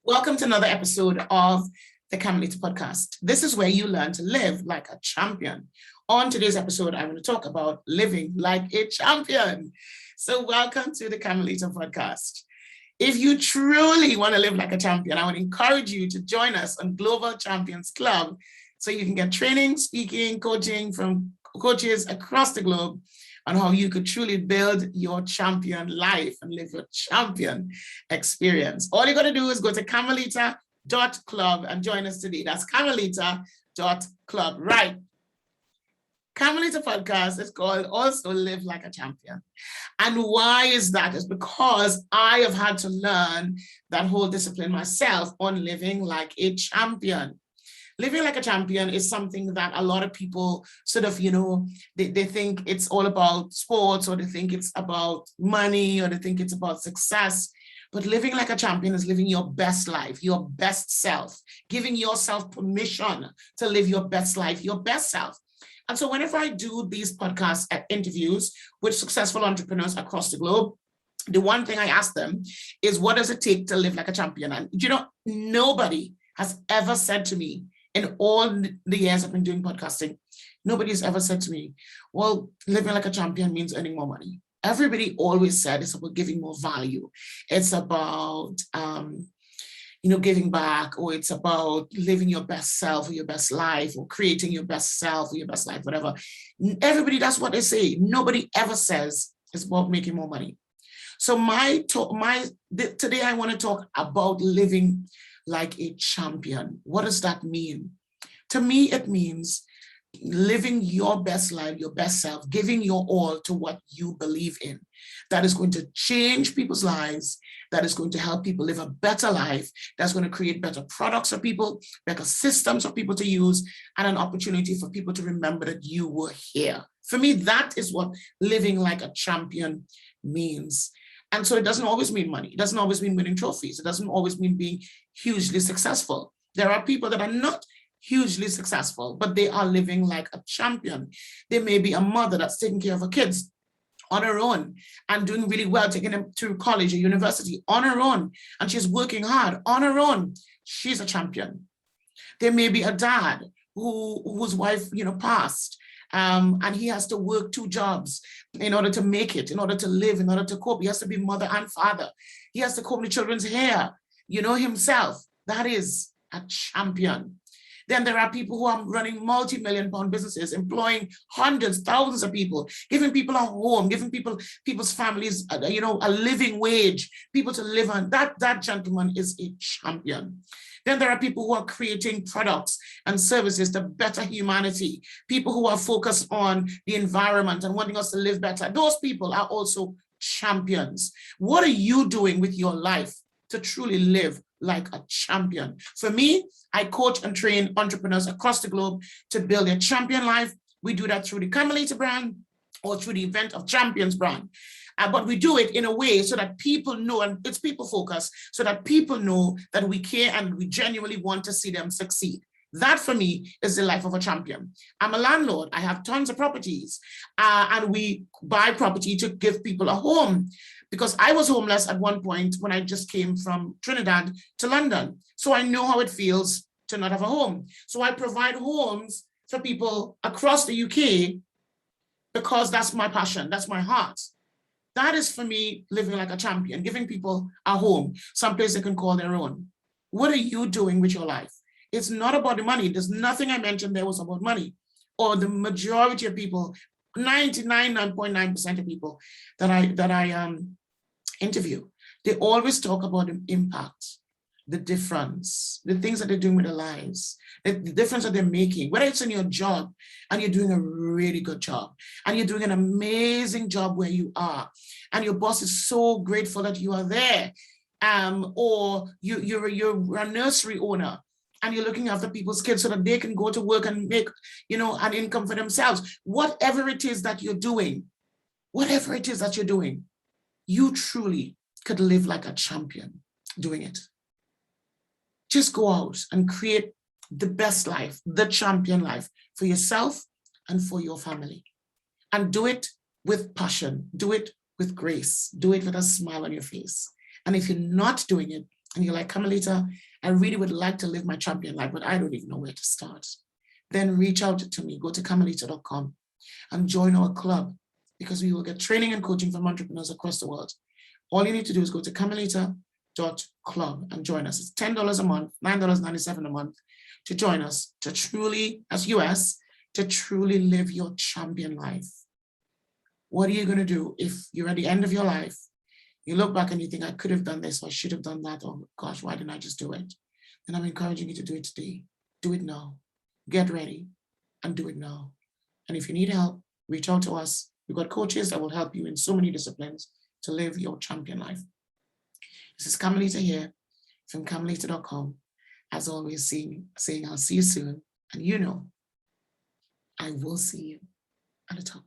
Welcome to another episode of the Camilita Podcast. This is where you learn to live like a champion. On today's episode, I'm going to talk about living like a champion. So welcome to the Camilita Podcast. If you truly want to live like a champion, I would encourage you to join us on Global Champions Club so you can get training, speaking, coaching from coaches across the globe on how you could truly build your champion life and live your champion experience. All you got to do is go to camilita.club and join us today. That's camilita.club. Right. Camilita Podcast is called Also Live Like a Champion. And why is that? It's because I have had to learn that whole discipline myself on living like a champion. Living like a champion is something that a lot of people sort of, they think it's all about sports, or they think it's about money, or they think it's about success. But living like a champion is living your best life, your best self, giving yourself permission to live your best life, your best self. And so whenever I do these podcast interviews with successful entrepreneurs across the globe, the one thing I ask them is, what does it take to live like a champion? And nobody has ever said to me, in all the years I've been doing podcasting, nobody's ever said to me, well, living like a champion means earning more money. Everybody always said it's about giving more value. It's about, giving back, or it's about living your best self or your best life, or creating your best self or your best life, whatever. Everybody, that's what they say. Nobody ever says it's about making more money. So today I want to talk about living like a champion. What does that mean? To me, it means living your best life, your best self, giving your all to what you believe in. That is going to change people's lives. That is going to help people live a better life. That's going to create better products for people, better systems for people to use, and an opportunity for people to remember that you were here. For me, that is what living like a champion means. And so it doesn't always mean money. It doesn't always mean winning trophies. It doesn't always mean being hugely successful. There are people that are not hugely successful, but they are living like a champion. They may be a mother that's taking care of her kids on her own and doing really well, taking them to college or university on her own, and she's working hard on her own. She's a champion. There may be a dad whose wife, passed, and he has to work 2 jobs in order to make it, in order to live, in order to cope. He has to be mother and father. He has to comb the children's hair, himself. That is a champion. Then there are people who are running multi-million-pound businesses, employing hundreds, thousands of people, giving people a home, giving people's families, a living wage, people to live on. That gentleman is a champion. Then there are people who are creating products and services to better humanity, people who are focused on the environment and wanting us to live better. Those people are also champions. What are you doing with your life to truly live like a champion? For me, I coach and train entrepreneurs across the globe to build a champion life. We do that through the Camilita brand or through the Event of Champions brand. But we do it in a way so that people know, and it's people focused, so that people know that we care and we genuinely want to see them succeed. That for me is the life of a champion. I'm a landlord. I have tons of properties, and we buy property to give people a home, because I was homeless at one point when I just came from Trinidad to London. So I know how it feels to not have a home. So I provide homes for people across the UK because that's my passion. That's my heart. That is, for me, living like a champion, giving people a home, someplace they can call their own. What are you doing with your life? It's not about the money. There's nothing I mentioned there was about money. Or the majority of people, 99.9% of people that I interview, they always talk about the impact, the difference, the things that they're doing with their lives, the difference that they're making, whether it's in your job and you're doing a really good job and you're doing an amazing job where you are, and your boss is so grateful that you are there, or you're a nursery owner and you're looking after people's kids so that they can go to work and make, an income for themselves. Whatever it is that you're doing, you truly could live like a champion doing it. Just go out and create the best life, the champion life for yourself and for your family. And do it with passion. Do it with grace. Do it with a smile on your face. And if you're not doing it, and you're like, Camilita, I really would like to live my champion life, but I don't even know where to start, then reach out to me. Go to Camilita.com and join our club, because we will get training and coaching from entrepreneurs across the world. All you need to do is go to Camilita.club and join us. It's $10 a month, $9.97 a month to join us, to truly, as US, to truly live your champion life. What are you going to do if you're at the end of your life, you look back and you think, I could have done this, or I should have done that, or gosh, why didn't I just do it? Then I'm encouraging you to do it today. Do it now. Get ready and do it now. And if you need help, reach out to us. We've got coaches that will help you in so many disciplines to live your champion life. This is Camilita here from Camilita.com. As always, saying I'll see you soon. And you know, I will see you at the top.